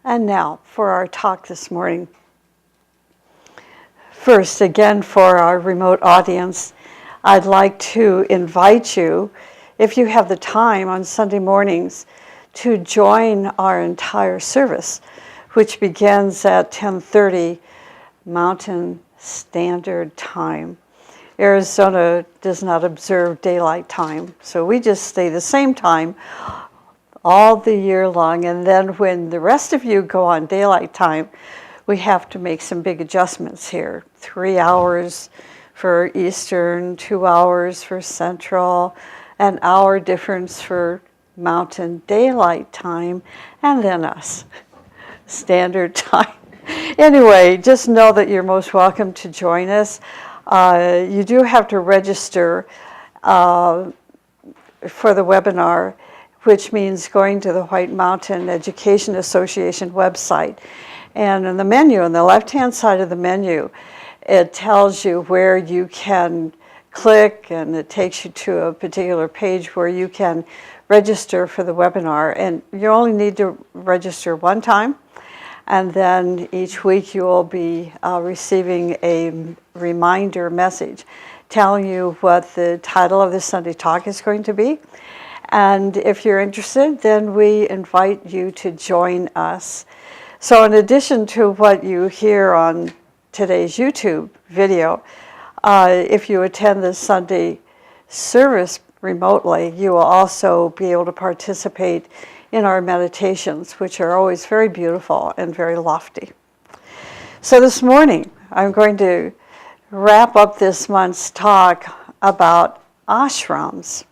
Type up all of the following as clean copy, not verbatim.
And now for our talk this morning. First, again, for our remote audience, I'd like to invite you, if you have the time on Sunday mornings, to join our entire service, which begins at 10:30 Mountain Standard Time. Arizona does not observe daylight time, so we just stay the same time all the year long, and then when the rest of you go on daylight time, we have to make some big adjustments here. 3 hours for Eastern, 2 hours for Central, an hour difference for Mountain Daylight Time, and then us, Standard Time. Anyway, just know that you're most welcome to join us. You do have to register for the webinar, which means going to the White Mountain Education Association website. And in the menu, on the left-hand side of the menu, it tells you where you can click, and it takes you to a particular page where you can register for the webinar. And you only need to register one time, and then each week you will be receiving a reminder message telling you what the title of the Sunday talk is going to be. And if you're interested, then we invite you to join us. So in addition to what you hear on today's YouTube video, if you attend the Sunday service remotely, you will also be able to participate in our meditations, which are always very beautiful and very lofty. So this morning, I'm going to wrap up this month's talk about ashrams.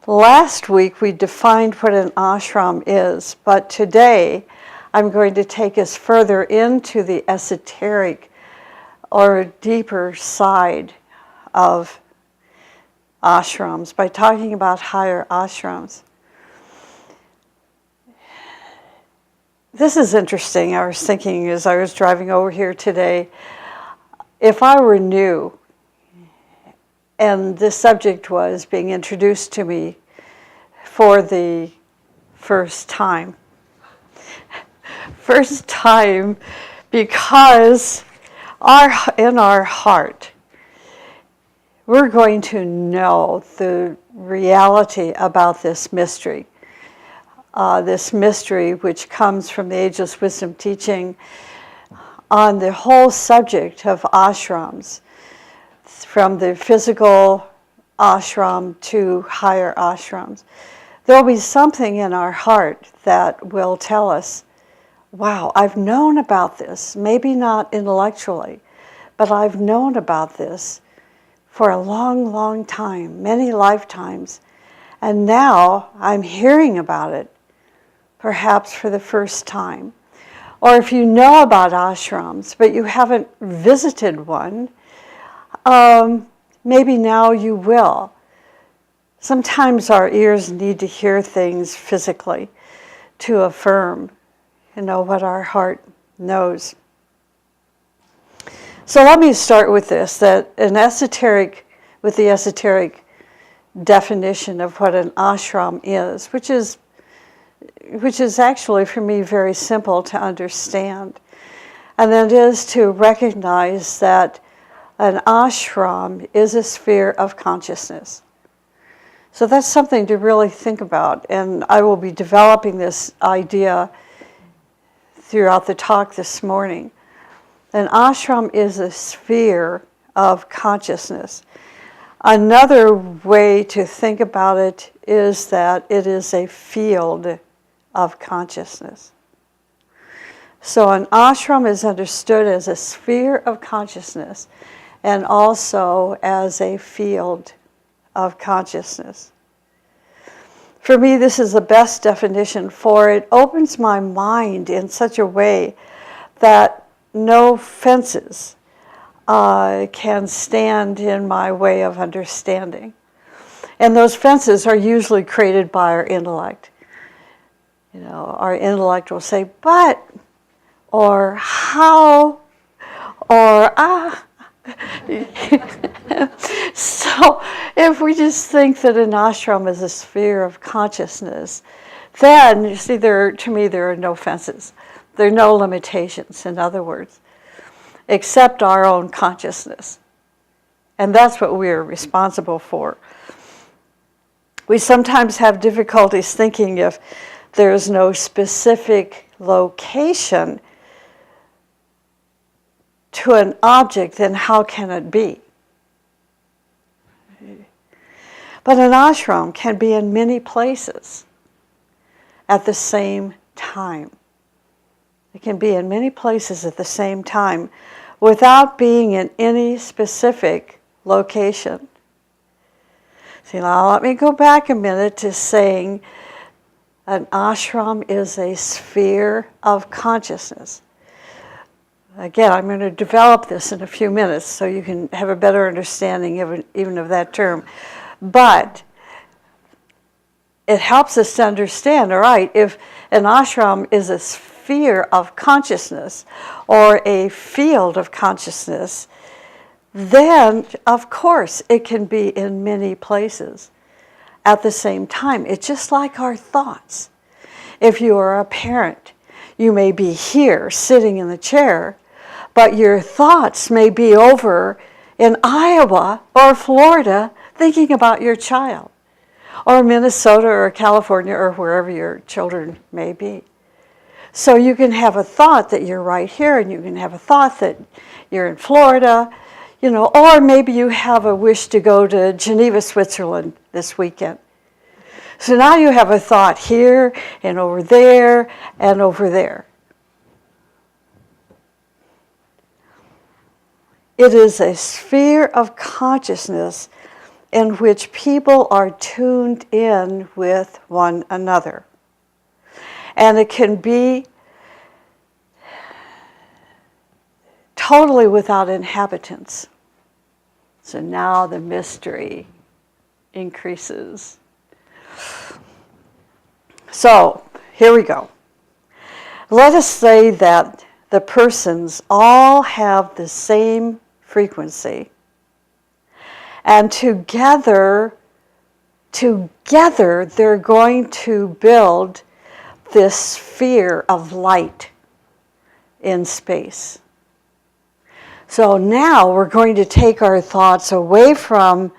Last week, we defined what an ashram is, but today, I'm going to take us further into the esoteric or deeper side of ashrams by talking about higher ashrams. This is interesting. I was thinking as I was driving over here today, if I were new and this subject was being introduced to me for the first time, because in our heart, we're going to know the reality about this mystery which comes from the Ageless Wisdom teaching on the whole subject of ashrams, from the physical ashram to higher ashrams. There'll be something in our heart that will tell us, wow, I've known about this, maybe not intellectually, but I've known about this for a long, long time, many lifetimes, and now I'm hearing about it, perhaps for the first time. Or if you know about ashrams, but you haven't visited one, maybe now you will. Sometimes our ears need to hear things physically to affirm, what our heart knows. So let me start with this, that the esoteric definition of what an ashram is, which is actually for me very simple to understand. And that is to recognize that an ashram is a sphere of consciousness. So that's something to really think about, and I will be developing this idea throughout the talk this morning. An ashram is a sphere of consciousness. Another way to think about it is that it is a field of consciousness. So an ashram is understood as a sphere of consciousness and also as a field of consciousness. For me, this is the best definition, for it opens my mind in such a way that no fences can stand in my way of understanding. And those fences are usually created by our intellect. Our intellect will say, but, or how, or So if we just think that an ashram is a sphere of consciousness, then you see, to me, there are no fences. There are no limitations, in other words, except our own consciousness. And that's what we're responsible for. We sometimes have difficulties thinking if there is no specific location to an object, then how can it be? But an ashram can be in many places at the same time. It can be in many places at the same time without being in any specific location. See, now let me go back a minute to saying an ashram is a sphere of consciousness. Again, I'm going to develop this in a few minutes so you can have a better understanding of even of that term. But it helps us to understand, all right, if an ashram is a sphere of consciousness or a field of consciousness, then, of course, it can be in many places at the same time. It's just like our thoughts. If you are a parent, you may be here sitting in the chair, but your thoughts may be over in Iowa or Florida thinking about your child, or Minnesota or California or wherever your children may be. So you can have a thought that you're right here, and you can have a thought that you're in Florida, or maybe you have a wish to go to Geneva, Switzerland this weekend. So now you have a thought here and over there and over there. It is a sphere of consciousness in which people are tuned in with one another. And it can be totally without inhabitants. So now the mystery increases. So here we go. Let us say that the persons all have the same frequency, and together they're going to build this sphere of light in space. So now we're going to take our thoughts away from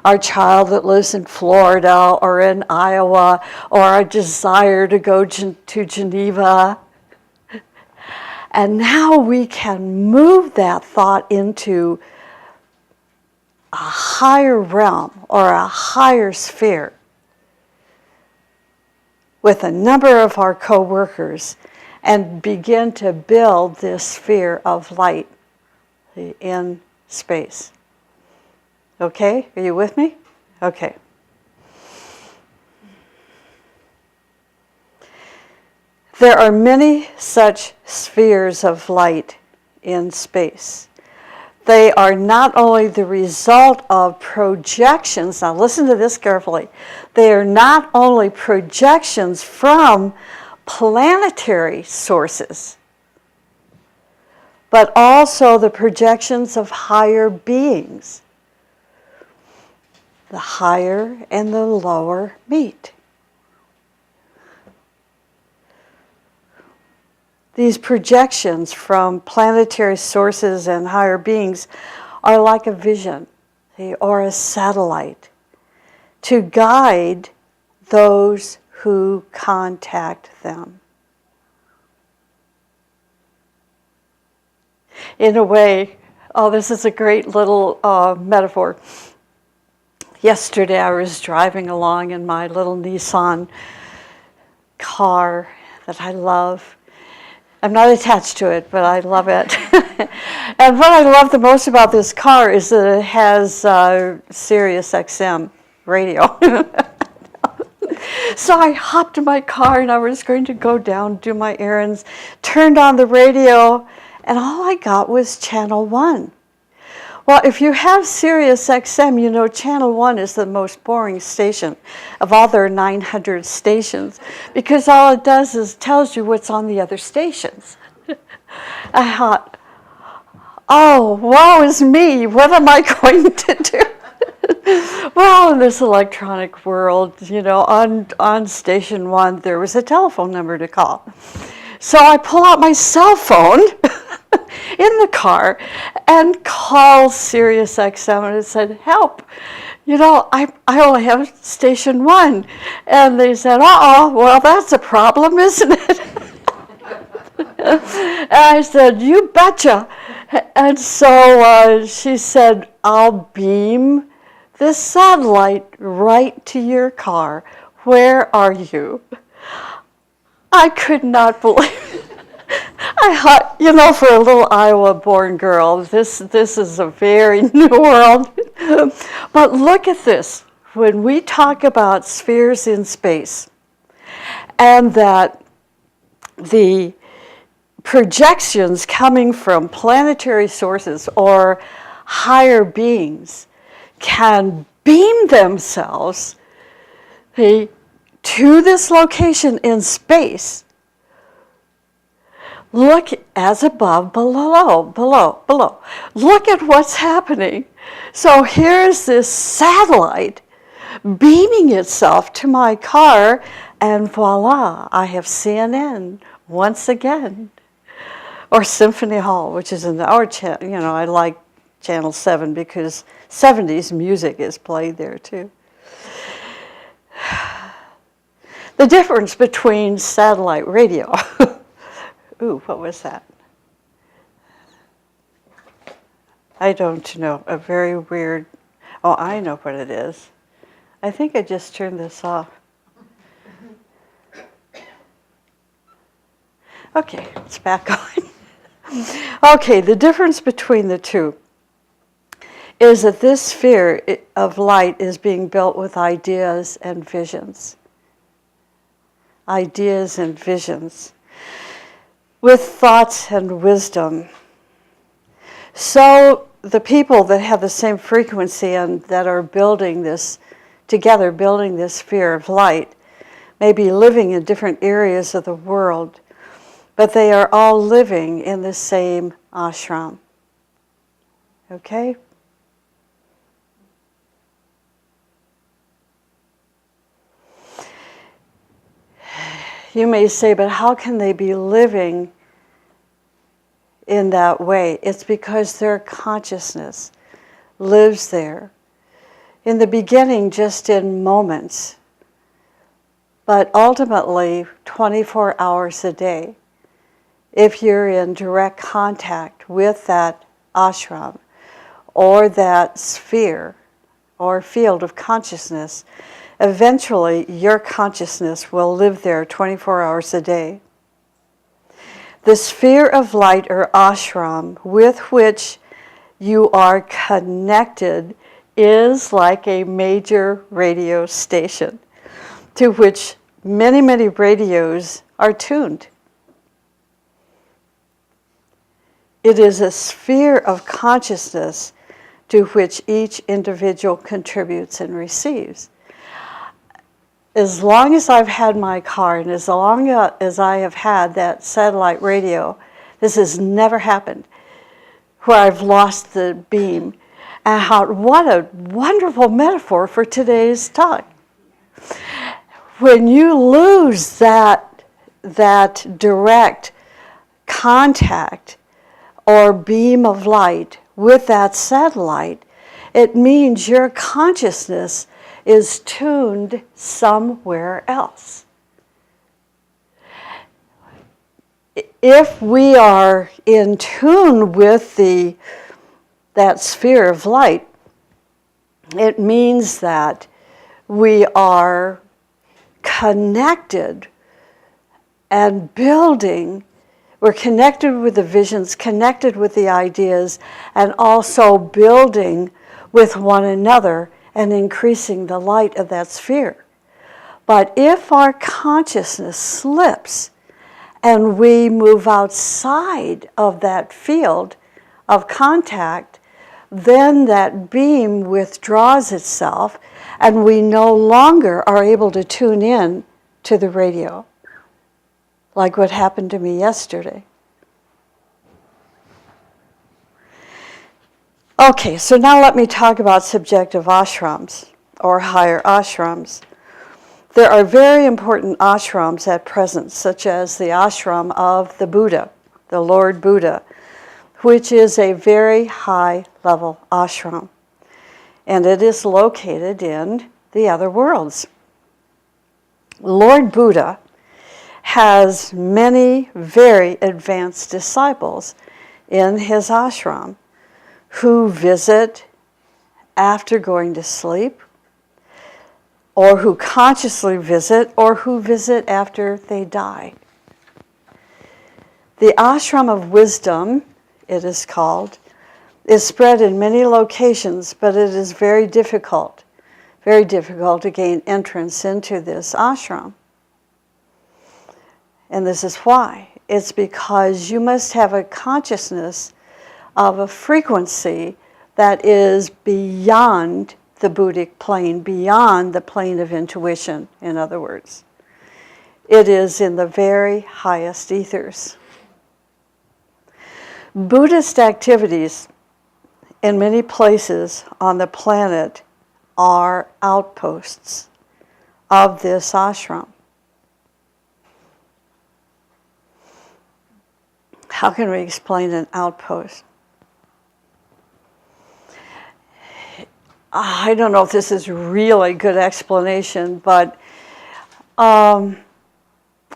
our child that lives in Florida or in Iowa, or our desire to go to Geneva. And now we can move that thought into a higher realm or a higher sphere with a number of our co-workers and begin to build this sphere of light in space. Okay? Are you with me? Okay. There are many such spheres of light in space. They are not only the result of projections, now listen to this carefully, they are not only projections from planetary sources, but also the projections of higher beings. The higher and the lower meet. These projections from planetary sources and higher beings are like a vision or a satellite to guide those who contact them. In a way, this is a great little metaphor. Yesterday I was driving along in my little Nissan car that I love. I'm not attached to it, but I love it. And what I love the most about this car is that it has Sirius XM radio. So I hopped in my car and I was going to go down, do my errands, turned on the radio, and all I got was Channel 1. Well, if you have Sirius XM, you know Channel 1 is the most boring station of all their 900 stations, because all it does is tells you what's on the other stations. I thought, oh, woe is me, what am I going to do? Well, in this electronic world, on station one, there was a telephone number to call. So I pull out my cell phone in the car and call Sirius XM and it said, help. I only have station one. And they said, well, that's a problem, isn't it? And I said, you betcha. And so she said, I'll beam this satellite right to your car. Where are you? I could not believe it. I thought, for a little Iowa-born girl, this is a very new world. But look at this. When we talk about spheres in space, and that the projections coming from planetary sources or higher beings can beam themselves to this location in space. Look as above, below. Look at what's happening. So here's this satellite beaming itself to my car, and voila, I have CNN once again. Or Symphony Hall, which is in our channel. I like Channel 7 because 70s music is played there too. The difference between satellite radio. Ooh, what was that? I don't know. A very weird. Oh, I know what it is. I think I just turned this off. Okay, it's back on. Okay, the difference between the two is that this sphere of light is being built with ideas and visions. Ideas and visions. With thoughts and wisdom. So the people that have the same frequency and that are building this together, building this sphere of light, may be living in different areas of the world, but they are all living in the same ashram. Okay? You may say, but how can they be living in that way? It's because their consciousness lives there. In the beginning, just in moments, but ultimately 24 hours a day. If you're in direct contact with that ashram or that sphere or field of consciousness, eventually your consciousness will live there 24 hours a day. The sphere of light or ashram with which you are connected is like a major radio station to which many, many radios are tuned. It is a sphere of consciousness to which each individual contributes and receives. As long as I've had my car and as long as I have had that satellite radio, this has never happened, where I've lost the beam. And what a wonderful metaphor for today's talk. When you lose that direct contact or beam of light with that satellite, it means your consciousness is tuned somewhere else. If we are in tune with that sphere of light, it means that we are connected and building. We're connected with the visions, connected with the ideas, and also building with one another and increasing the light of that sphere. But if our consciousness slips and we move outside of that field of contact, then that beam withdraws itself and we no longer are able to tune in to the radio, like what happened to me yesterday. Okay, so now let me talk about subjective ashrams, or higher ashrams. There are very important ashrams at present, such as the ashram of the Buddha, the Lord Buddha, which is a very high-level ashram, and it is located in the other worlds. Lord Buddha has many very advanced disciples in his ashram who visit after going to sleep, or who consciously visit, or who visit after they die. The ashram of wisdom, it is called, is spread in many locations, but it is very difficult to gain entrance into this ashram. And this is why. It's because you must have a consciousness of a frequency that is beyond the Buddhic plane, beyond the plane of intuition, in other words. It is in the very highest ethers. Buddhist activities in many places on the planet are outposts of this ashram. How can we explain an outpost? I don't know if this is really a good explanation, but I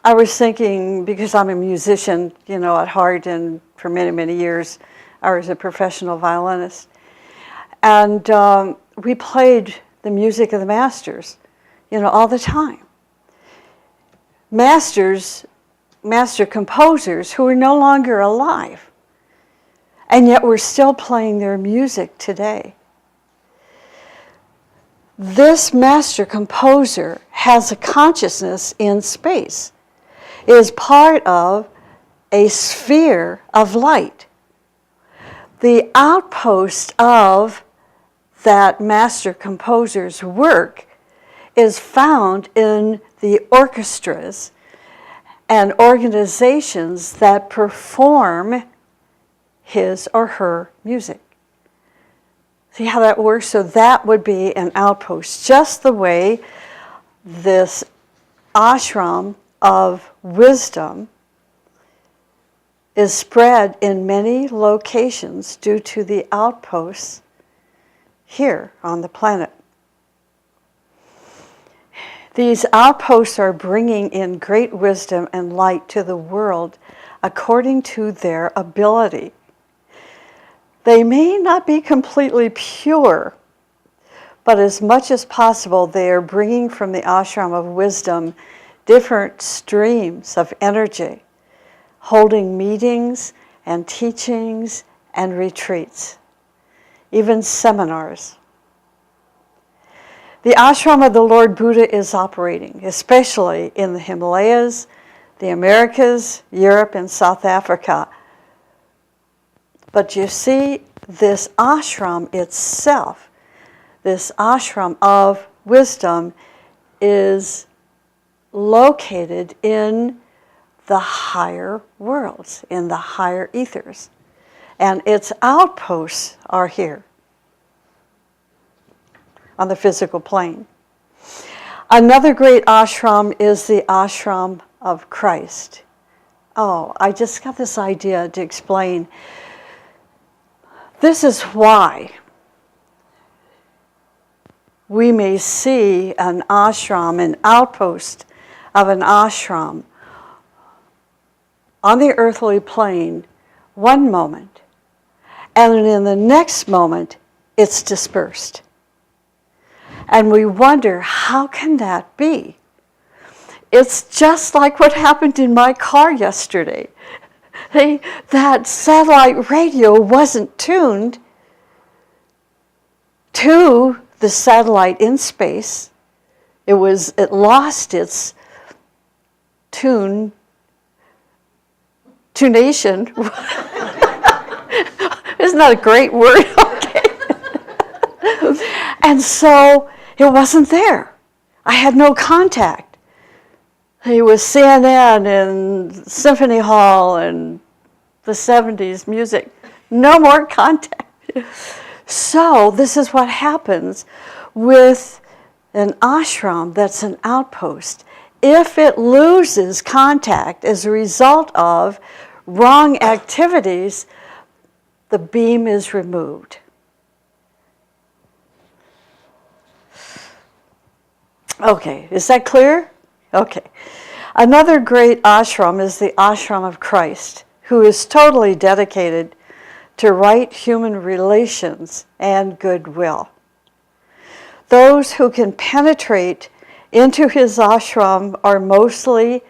was thinking, because I'm a musician, at heart, and for many, many years, I was a professional violinist. And we played the music of the masters, all the time. Master composers who are no longer alive, and yet we're still playing their music today. This master composer has a consciousness in space. It is part of a sphere of light. The outpost of that master composer's work is found in the orchestras and organizations that perform his or her music. See how that works? So that would be an outpost, just the way this ashram of wisdom is spread in many locations due to the outposts here on the planet. These outposts are bringing in great wisdom and light to the world according to their ability. They may not be completely pure, but as much as possible, they are bringing from the ashram of wisdom different streams of energy, holding meetings and teachings and retreats, even seminars. The ashram of the Lord Buddha is operating, especially in the Himalayas, the Americas, Europe, and South Africa. But you see, this ashram itself, this ashram of wisdom, is located in the higher worlds, in the higher ethers. And its outposts are here on the physical plane. Another great ashram is the ashram of Christ. Oh, I just got this idea to explain. This is why we may see an ashram, an outpost of an ashram on the earthly plane one moment, and in the next moment it's dispersed. And we wonder, how can that be? It's just like what happened in my car yesterday. That satellite radio wasn't tuned to the satellite in space. It lost its tunation. Isn't that a great word? Okay. And so it wasn't there. I had no contact. It was CNN and Symphony Hall and the 70s music. No more contact. So this is what happens with an ashram that's an outpost. If it loses contact as a result of wrong activities, the beam is removed. Okay, is that clear? Okay. Another great ashram is the Ashram of Christ, who is totally dedicated to right human relations and goodwill. Those who can penetrate into his ashram are mostly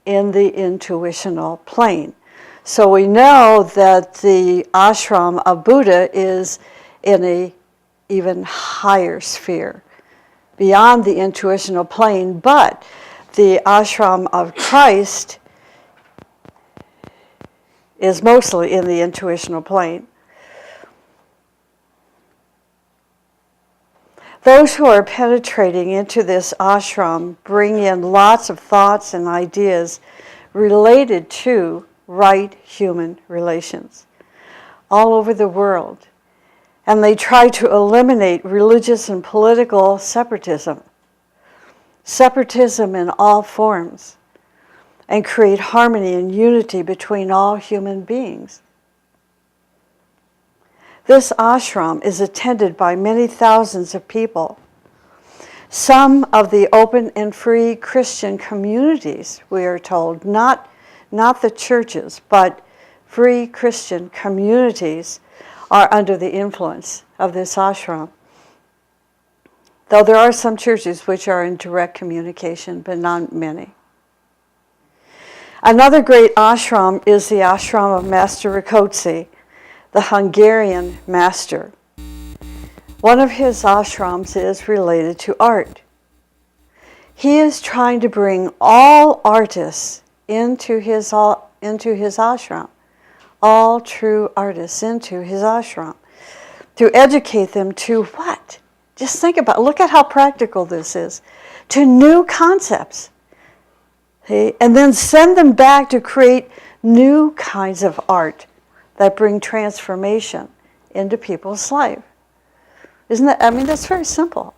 in the intuitional plane. So we know that the ashram of Buddha is in an even higher sphere, beyond the intuitional plane, but the ashram of Christ is mostly in the intuitional plane. Those who are penetrating into this ashram bring in lots of thoughts and ideas related to right human relations all over the world. And they try to eliminate religious and political separatism in all forms, and create harmony and unity between all human beings. This ashram is attended by many thousands of people. Some of the open and free Christian communities, we are told, not the churches, but free Christian communities are under the influence of this ashram. Though there are some churches which are in direct communication, but not many. Another great ashram is the ashram of Master Rakotsi, the Hungarian master. One of his ashrams is related to art. He is trying to bring all artists into his ashram, all true artists into his ashram, to educate them to what? Just think about it. Look at how practical this is. To new concepts. Okay? And then send them back to create new kinds of art that bring transformation into people's life. Isn't that, that's very simple.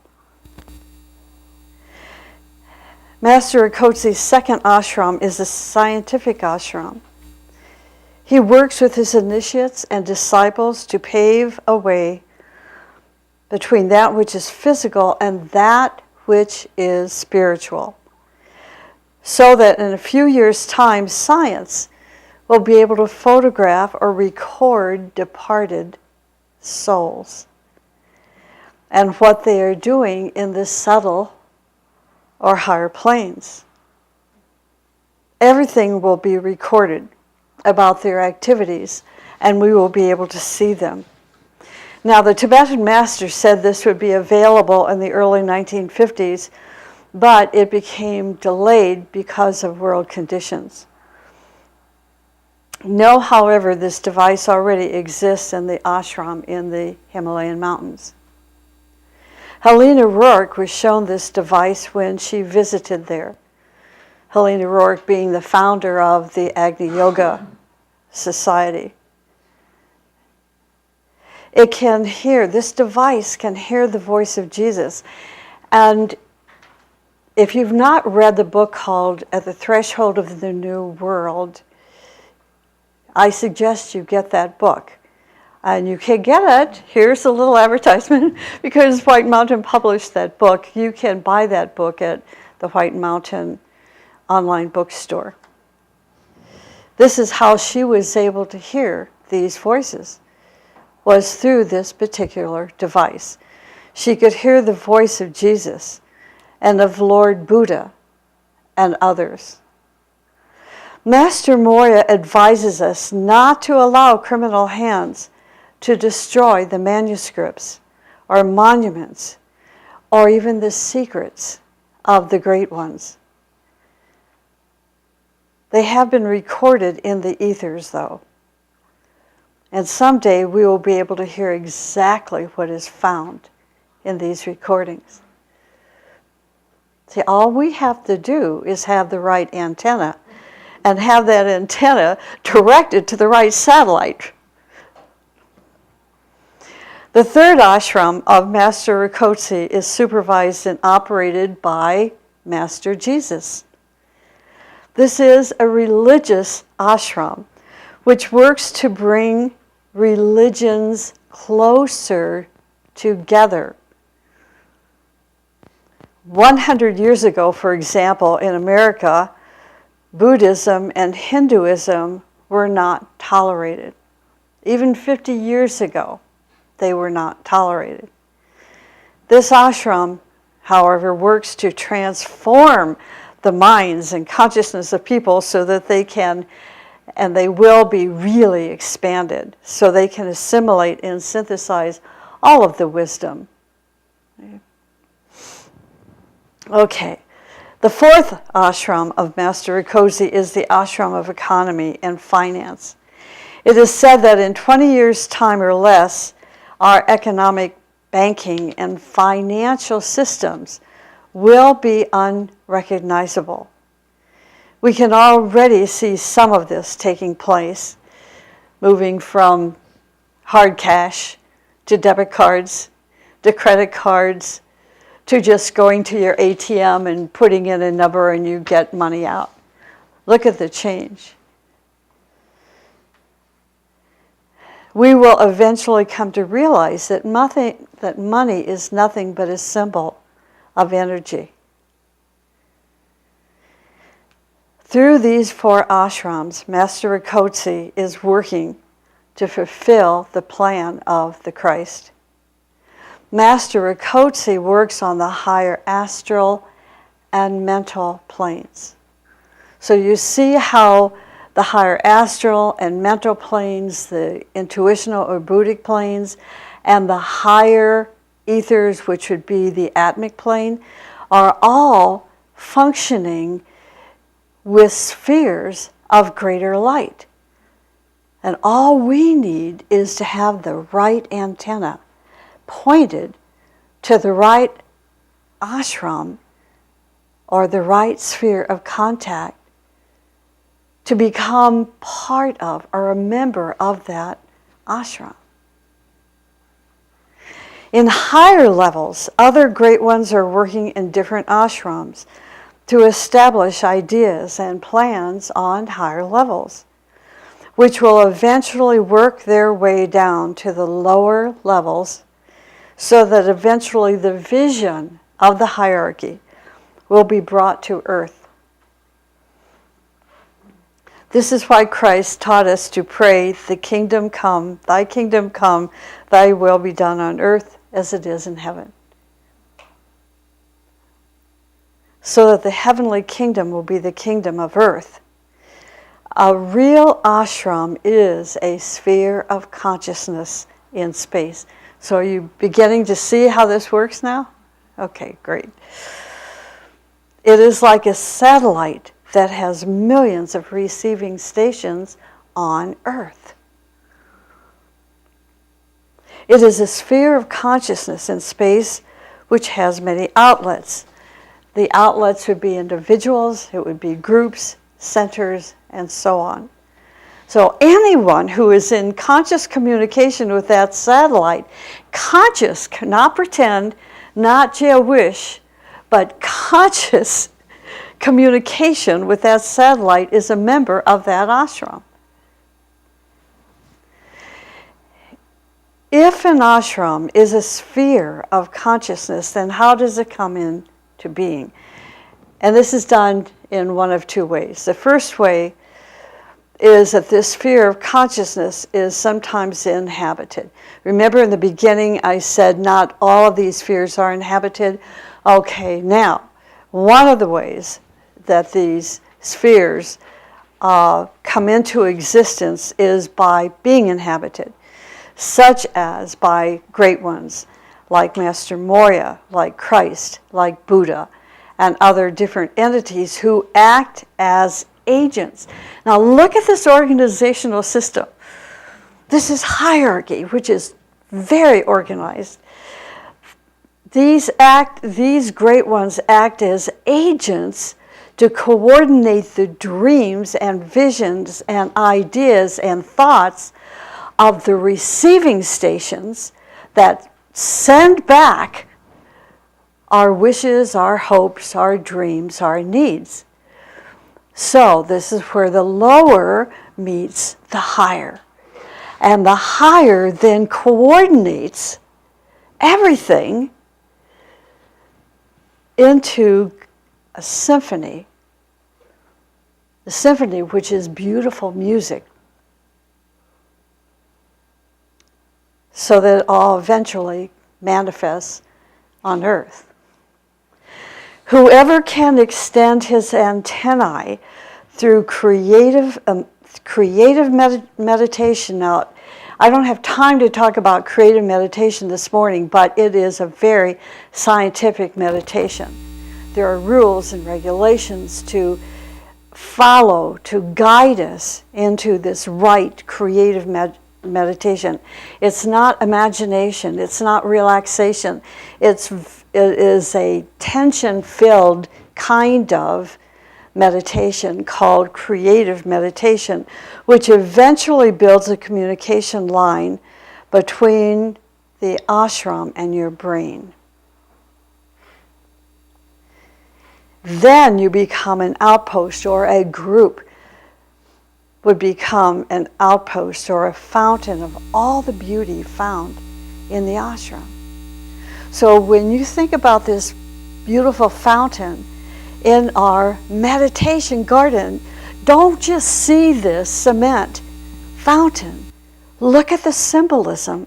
Master Rakotsi's second ashram is the scientific ashram. He works with his initiates and disciples to pave a way between that which is physical and that which is spiritual, so that in a few years' time, science will be able to photograph or record departed souls and what they are doing in the subtle or higher planes. Everything will be recorded about their activities, and we will be able to see them. Now, the Tibetan master said this would be available in the early 1950s, but it became delayed because of world conditions. Know, however, this device already exists in the ashram in the Himalayan mountains. Helena Rourke was shown this device when she visited there. Helena Rourke being the founder of the Agni Yoga Society. This device can hear the voice of Jesus. And if you've not read the book called At the Threshold of the New World, I suggest you get that book. And you can get it. Here's a little advertisement. Because White Mountain published that book, you can buy that book at the White Mountain online bookstore. This is how she was able to hear these voices, was through this particular device. She could hear the voice of Jesus and of Lord Buddha and others. Master Moria advises us not to allow criminal hands to destroy the manuscripts or monuments or even the secrets of the great ones. They have been recorded in the ethers, though. And someday we will be able to hear exactly what is found in these recordings. See, all we have to do is have the right antenna and have that antenna directed to the right satellite. The third ashram of Master Rakotse is supervised and operated by Master Jesus. This is a religious ashram which works to bring religions closer together. 100 years ago, for example, in America, Buddhism and Hinduism were not tolerated. Even 50 years ago, they were not tolerated. This ashram, however, works to transform the minds and consciousness of people so that they can, and they will be really expanded, so they can assimilate and synthesize all of the wisdom. Okay, the fourth ashram of Master Rakotse is the ashram of economy and finance. It is said that in 20 years' time or less, our economic, banking, and financial systems will be unrecognizable. We can already see some of this taking place, moving from hard cash to debit cards to credit cards to just going to your ATM and putting in a number and you get money out. Look at the change. We will eventually come to realize that money is nothing but a symbol of energy. Through these four ashrams, Master Rakotse is working to fulfill the plan of the Christ. Master Rakotse works on the higher astral and mental planes. So you see how the higher astral and mental planes, the intuitional or Buddhic planes, and the higher ethers, which would be the atmic plane, are all functioning with spheres of greater light. And all we need is to have the right antenna pointed to the right ashram or the right sphere of contact to become part of or a member of that ashram. In higher levels, other great ones are working in different ashrams to establish ideas and plans on higher levels, which will eventually work their way down to the lower levels so that eventually the vision of the hierarchy will be brought to earth. This is why Christ taught us to pray, "The kingdom come, thy will be done on earth as it is in heaven." So that the heavenly kingdom will be the kingdom of earth. A real ashram is a sphere of consciousness in space. So are you beginning to see how this works now? Okay, great. It is like a satellite that has millions of receiving stations on Earth. It is a sphere of consciousness in space which has many outlets. The outlets would be individuals, it would be groups, centers, and so on. So anyone who is in conscious communication with that satellite, conscious, not pretend, not wish, but conscious communication with that satellite is a member of that ashram. If an ashram is a sphere of consciousness, then how does it come into being? And this is done in one of two ways. The first way is that this sphere of consciousness is sometimes inhabited. Remember in the beginning I said not all of these spheres are inhabited? Okay, now, one of the ways that these spheres come into existence is by being inhabited, such as by great ones like Master Moria, like Christ, like Buddha, and other different entities who act as agents. Now look at this organizational system. This is hierarchy, which is very organized. These great ones act as agents to coordinate the dreams and visions and ideas and thoughts of the receiving stations that send back our wishes, our hopes, our dreams, our needs. So this is where the lower meets the higher. And the higher then coordinates everything into a symphony which is beautiful music, so that it all eventually manifests on earth. Whoever can extend his antennae through creative meditation. Now, I don't have time to talk about creative meditation this morning, but it is a very scientific meditation. There are rules and regulations to follow, to guide us into this right creative meditation. It's not imagination, it's not relaxation. It is a tension-filled kind of meditation called creative meditation, which eventually builds a communication line between the ashram and your brain. Then you become an outpost, or a group would become an outpost or a fountain of all the beauty found in the ashram. So when you think about this beautiful fountain in our meditation garden, don't just see this cement fountain. Look at the symbolism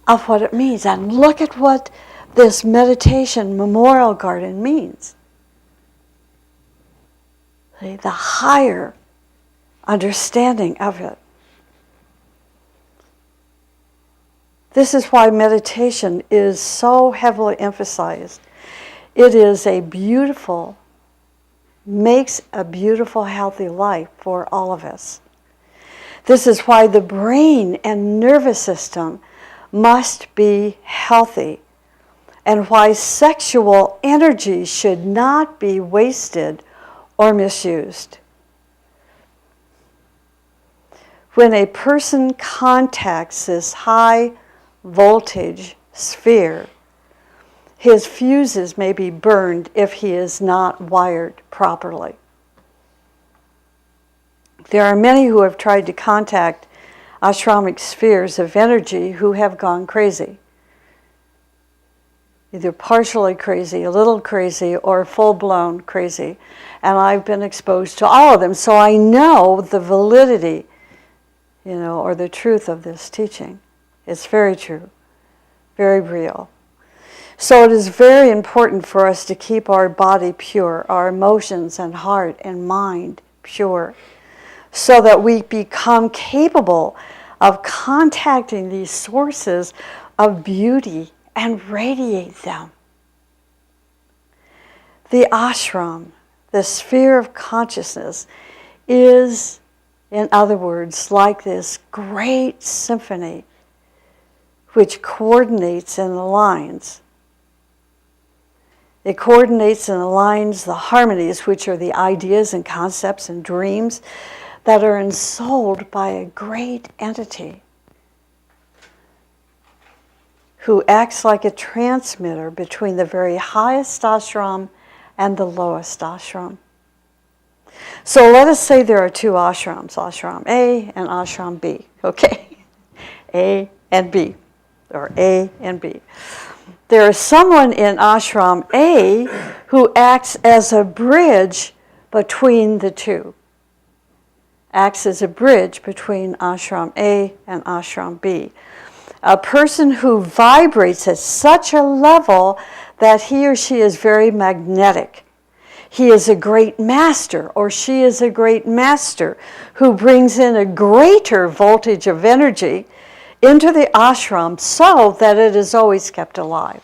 of what it means, and look at what this meditation memorial garden means. The higher understanding of it. This is why meditation is so heavily emphasized. It is makes a beautiful, healthy life for all of us. This is why the brain and nervous system must be healthy, and why sexual energy should not be wasted or misused. When a person contacts this high voltage sphere, his fuses may be burned if he is not wired properly. There are many who have tried to contact ashramic spheres of energy who have gone crazy. Either partially crazy, a little crazy, or full-blown crazy. And I've been exposed to all of them, so I know the validity, or the truth of this teaching. It's very true, very real. So it is very important for us to keep our body pure, our emotions and heart and mind pure, so that we become capable of contacting these sources of beauty and radiate them. The ashram, the sphere of consciousness, is, in other words, like this great symphony which coordinates and aligns. It coordinates and aligns the harmonies, which are the ideas and concepts and dreams that are ensouled by a great entity who acts like a transmitter between the very highest ashram and the lowest ashram. So let us say there are two ashrams, ashram A and ashram B, okay? A and B, or A and B. There is someone in ashram A who acts as a bridge between the two. Acts as a bridge between ashram A and ashram B. A person who vibrates at such a level that he or she is very magnetic. He is a great master, or she is a great master, who brings in a greater voltage of energy into the ashram so that it is always kept alive.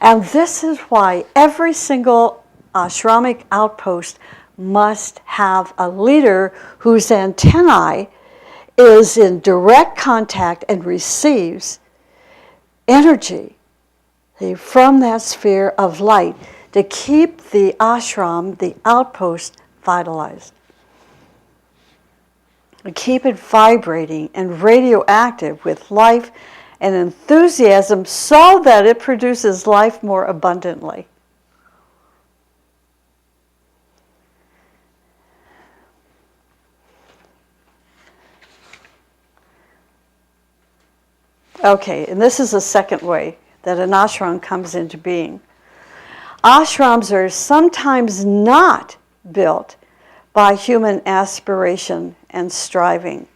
And this is why every single ashramic outpost must have a leader whose antennae is in direct contact and receives energy from that sphere of light to keep the ashram, the outpost, vitalized. To keep it vibrating and radioactive with life and enthusiasm so that it produces life more abundantly. Okay, and this is the second way that an ashram comes into being. Ashrams are sometimes not built by human aspiration and striving.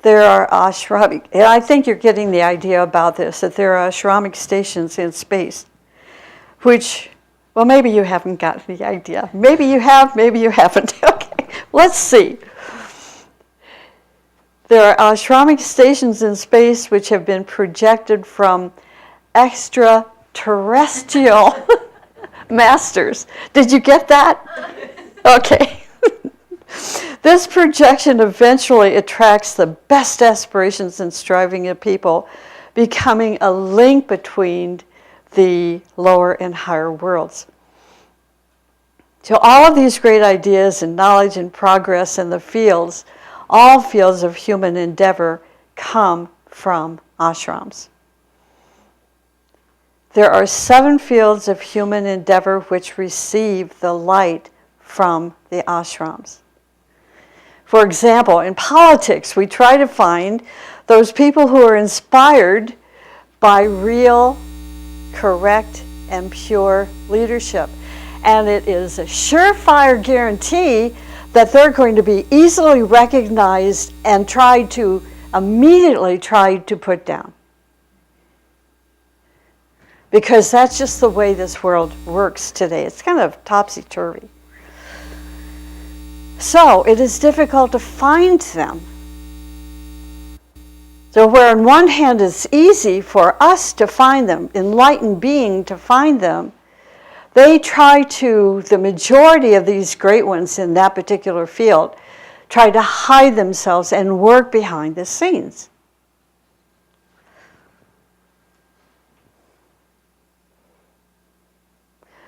There are ashramic, and I think you're getting the idea about this, that there are ashramic stations in space, which, well, maybe you haven't gotten the idea. Maybe you have, maybe you haven't. Okay, let's see. There are ashramic stations in space which have been projected from extraterrestrial masters. Did you get that? Okay. This projection eventually attracts the best aspirations and striving of people, becoming a link between the lower and higher worlds. So all of these great ideas and knowledge and progress in the fields, all fields of human endeavor, come from ashrams. There are 7 fields of human endeavor which receive the light from the ashrams. For example, in politics, we try to find those people who are inspired by real, correct, and pure leadership. And it is a surefire guarantee that they're going to be easily recognized and immediately tried to put down. Because that's just the way this world works today. It's kind of topsy-turvy. So it is difficult to find them. So where on one hand it's easy for us to find them, enlightened being to find them, they try to, the majority of these great ones in that particular field, try to hide themselves and work behind the scenes.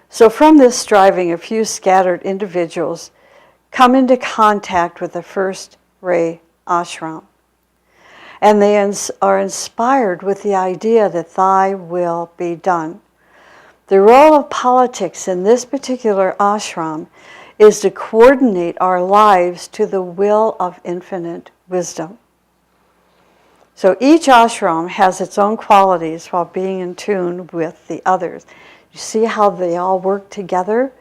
So from this striving, a few scattered individuals come into contact with the first ray ashram. And they are inspired with the idea that thy will be done. The role of politics in this particular ashram is to coordinate our lives to the will of infinite wisdom. So each ashram has its own qualities while being in tune with the others. You see how they all work together?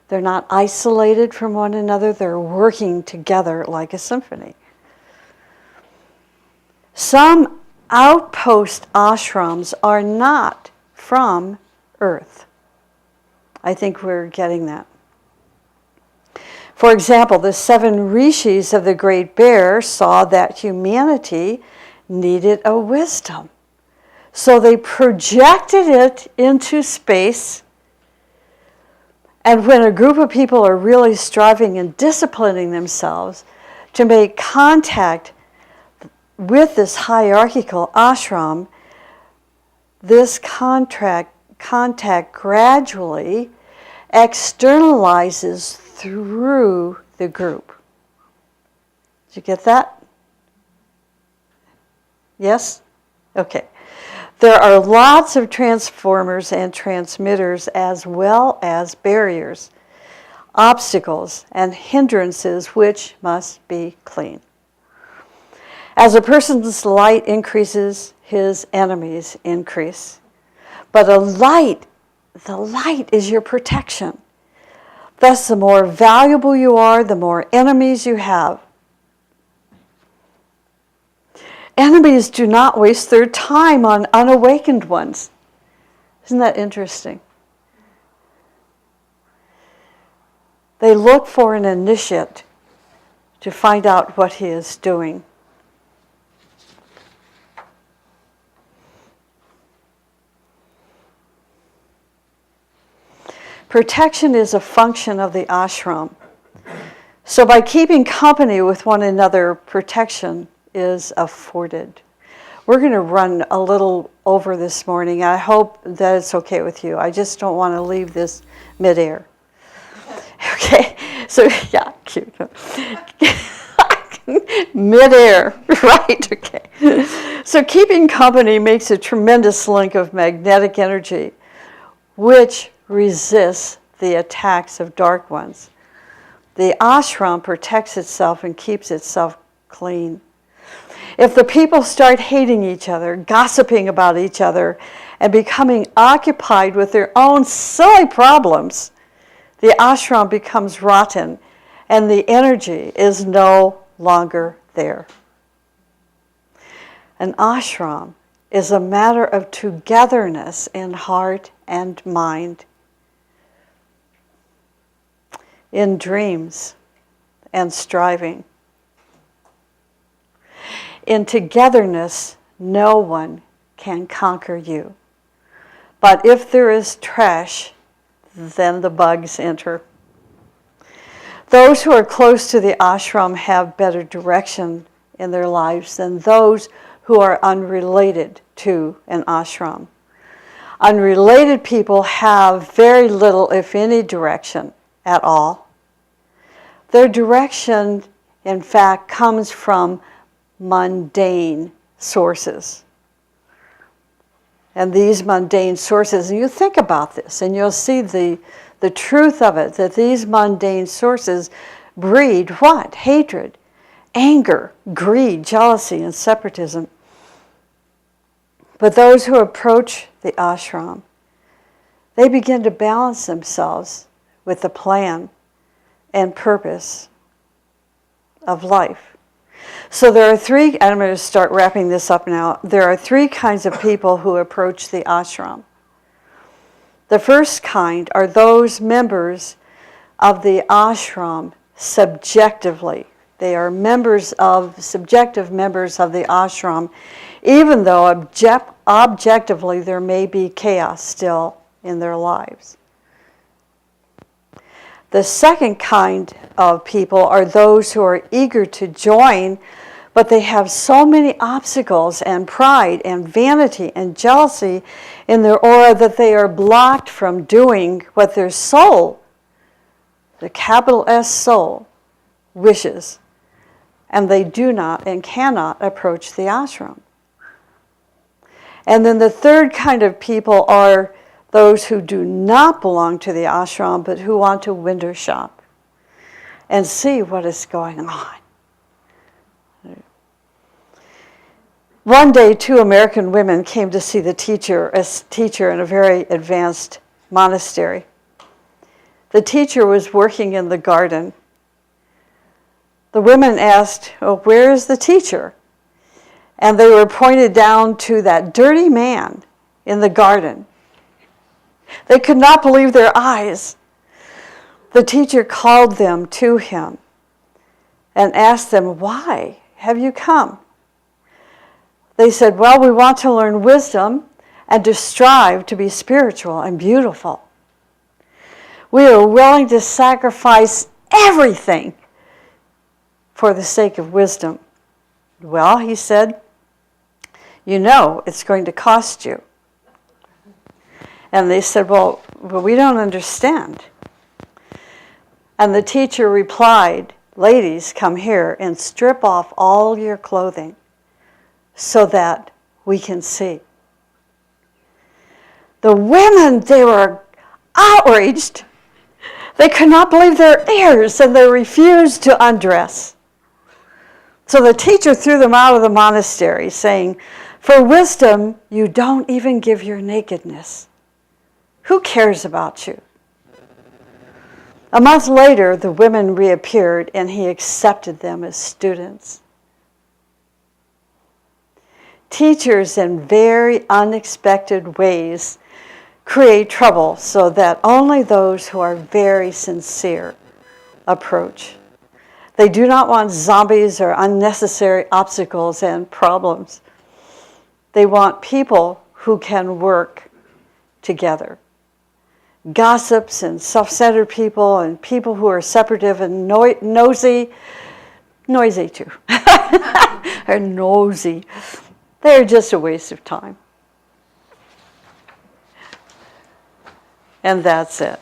They're not isolated from one another. They're working together like a symphony. Some outpost ashrams are not from Earth. I think we're getting that. For example, the 7 rishis of the Great Bear saw that humanity needed a wisdom. So they projected it into space. And when a group of people are really striving and disciplining themselves to make contact with this hierarchical ashram, this contact gradually externalizes through the group. Did you get that? Yes? Okay. There are lots of transformers and transmitters as well as barriers, obstacles, and hindrances which must be clean. As a person's light increases, his enemies increase. But the light is your protection. Thus, the more valuable you are, the more enemies you have. Enemies do not waste their time on unawakened ones. Isn't that interesting? They look for an initiate to find out what he is doing. Protection is a function of the ashram. So by keeping company with one another, protection is afforded. We're going to run a little over this morning. I hope that it's okay with you. I just don't want to leave this midair. Okay, so yeah, cute. Midair, right, okay. So keeping company makes a tremendous link of magnetic energy, which resists the attacks of dark ones. The ashram protects itself and keeps itself clean. If the people start hating each other, gossiping about each other, and becoming occupied with their own silly problems, the ashram becomes rotten and the energy is no longer there. An ashram is a matter of togetherness in heart and mind, in dreams and striving. In togetherness, no one can conquer you. But if there is trash, then the bugs enter. Those who are close to the ashram have better direction in their lives than those who are unrelated to an ashram. Unrelated people have very little, if any, direction at all. Their direction, in fact, comes from mundane sources. And these mundane sources, and you think about this, and you'll see the truth of it, that these mundane sources breed what? Hatred, anger, greed, jealousy, and separatism. But those who approach the ashram, they begin to balance themselves with the plan and purpose of life. So there are three, and I'm going to start wrapping this up now. There are three kinds of people who approach the ashram. The first kind are those members of the ashram subjectively. They are subjective members of the ashram, even though objectively there may be chaos still in their lives. The second kind of people are those who are eager to join, but they have so many obstacles and pride and vanity and jealousy in their aura that they are blocked from doing what their soul, the capital S soul, wishes. And they do not and cannot approach the ashram. And then the third kind of people are those who do not belong to the ashram, but who want to window shop and see what is going on. One day, 2 American women came to see the teacher, a teacher in a very advanced monastery. The teacher was working in the garden. The women asked, "Oh, where is the teacher?" And they were pointed down to that dirty man in the garden. They could not believe their eyes. The teacher called them to him and asked them, "Why have you come?" They said, "Well, we want to learn wisdom and to strive to be spiritual and beautiful. We are willing to sacrifice everything for the sake of wisdom." "Well," he said, "you know it's going to cost you." And they said, well, we don't understand. And the teacher replied, "Ladies, come here and strip off all your clothing so that we can see." The women, they were outraged. They could not believe their ears, and they refused to undress. So the teacher threw them out of the monastery, saying, "For wisdom, you don't even give your nakedness. Who cares about you?" A month later, the women reappeared, and he accepted them as students. Teachers, in very unexpected ways, create trouble so that only those who are very sincere approach. They do not want zombies or unnecessary obstacles and problems. They want people who can work together. Gossips and self-centered people and people who are separative and noisy too, are nosy. They're just a waste of time. And that's it.